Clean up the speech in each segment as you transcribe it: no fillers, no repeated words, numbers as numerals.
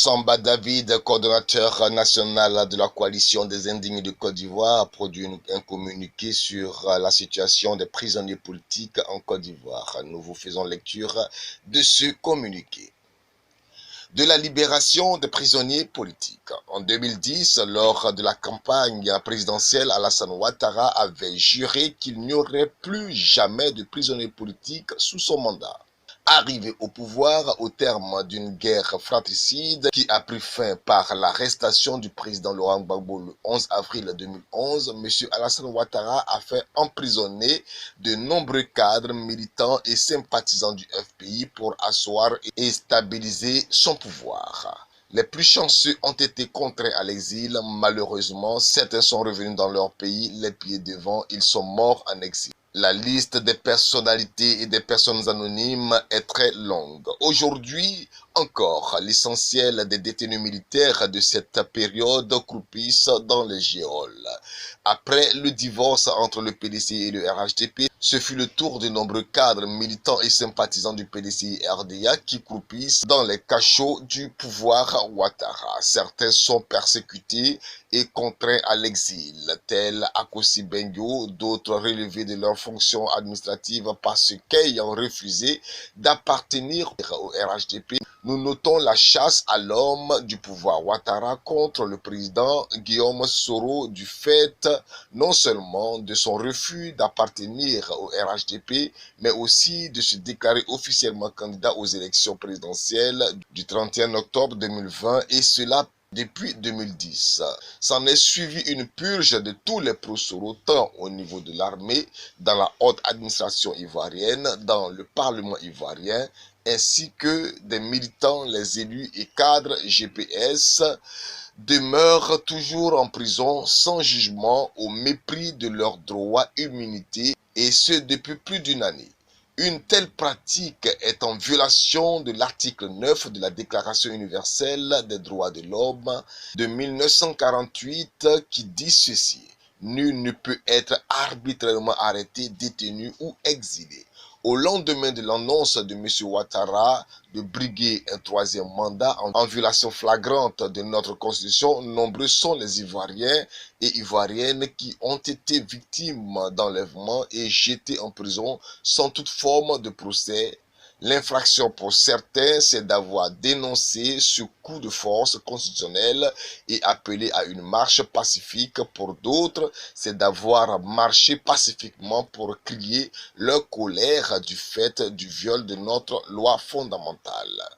Samba David, coordonnateur national de la coalition des indignés de Côte d'Ivoire, a produit un communiqué sur la situation des prisonniers politiques en Côte d'Ivoire. Nous vous faisons lecture de ce communiqué. De la libération des prisonniers politiques. En 2010, lors de la campagne présidentielle, Alassane Ouattara avait juré qu'il n'y aurait plus jamais de prisonniers politiques sous son mandat. Arrivé au pouvoir au terme d'une guerre fratricide qui a pris fin par l'arrestation du président Laurent Gbagbo le 11 avril 2011, M. Alassane Ouattara a fait emprisonner de nombreux cadres, militants et sympathisants du FPI pour asseoir et stabiliser son pouvoir. Les plus chanceux ont été contraints à l'exil. Malheureusement, certains sont revenus dans leur pays, les pieds devant, ils sont morts en exil. La liste des personnalités et des personnes anonymes est très longue. Aujourd'hui encore, l'essentiel des détenus militaires de cette période croupissent dans les geôles. Après le divorce entre le PDC et le RHDP, ce fut le tour de nombreux cadres, militants et sympathisants du PDC et RDA qui croupissent dans les cachots du pouvoir Ouattara. Certains sont persécutés et contraints à l'exil, tels Akossi Bengo, d'autres relevés de leurs fonctions administratives parce qu'ayant refusé d'appartenir au RHDP. Nous notons la chasse à l'homme du pouvoir Ouattara contre le président Guillaume Soro du fait non seulement de son refus d'appartenir au RHDP, mais aussi de se déclarer officiellement candidat aux élections présidentielles du 31 octobre 2020 et cela depuis 2010. S'en est suivi une purge de tous les pro-Soro, tant au niveau de l'armée, dans la haute administration ivoirienne, dans le Parlement ivoirien, ainsi que des militants, les élus et cadres GPS demeurent toujours en prison sans jugement au mépris de leurs droits et immunités, et ce depuis plus d'une année. Une telle pratique est en violation de l'article 9 de la Déclaration universelle des droits de l'homme de 1948 qui dit ceci: nul ne peut être arbitrairement arrêté, détenu ou exilé. Au lendemain de l'annonce de M. Ouattara de briguer un troisième mandat en violation flagrante de notre constitution, nombreux sont les Ivoiriens et Ivoiriennes qui ont été victimes d'enlèvement et jetés en prison sans toute forme de procès. L'infraction pour certains, c'est d'avoir dénoncé ce coup de force constitutionnel et appelé à une marche pacifique. Pour d'autres, c'est d'avoir marché pacifiquement pour crier leur colère du fait du viol de notre loi fondamentale.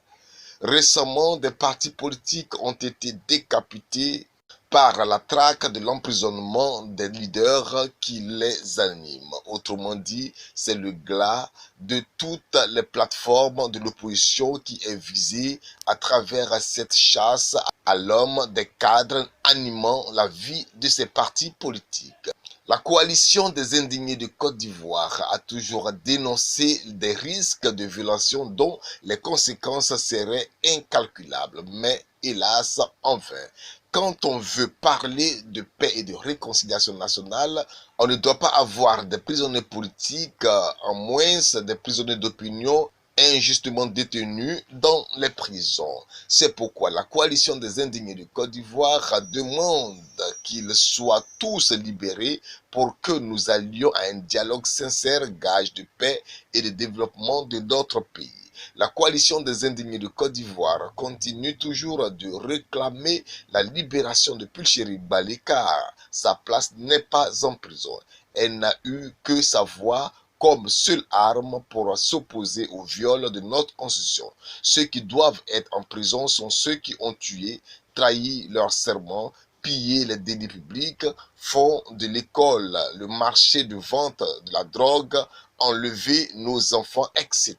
Récemment, des partis politiques ont été décapités par la traque de l'emprisonnement des leaders qui les animent. Autrement dit, c'est le glas de toutes les plateformes de l'opposition qui est visé à travers cette chasse à l'homme des cadres animant la vie de ces partis politiques. La coalition des indignés de Côte d'Ivoire a toujours dénoncé des risques de violation dont les conséquences seraient incalculables, mais hélas en vain. Quand on veut parler de paix et de réconciliation nationale, on ne doit pas avoir des prisonniers politiques, en moins des prisonniers d'opinion injustement détenus dans les prisons. C'est pourquoi la coalition des indignés de Côte d'Ivoire demande qu'ils soient tous libérés pour que nous allions à un dialogue sincère, gage de paix et de développement de notre pays. La coalition des indignés de Côte d'Ivoire continue toujours de réclamer la libération de Pulchéri Balé car sa place n'est pas en prison. Elle n'a eu que sa voix comme seule arme pour s'opposer au viol de notre constitution. Ceux qui doivent être en prison sont ceux qui ont tué, trahi leur serment, pillé les délits publics, font de l'école le marché de vente de la drogue, enlevé nos enfants, etc.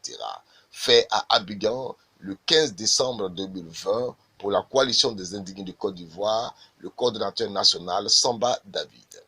Fait à Abidjan le 15 décembre 2020 pour la coalition des indignés de Côte d'Ivoire, le coordonnateur national Samba David.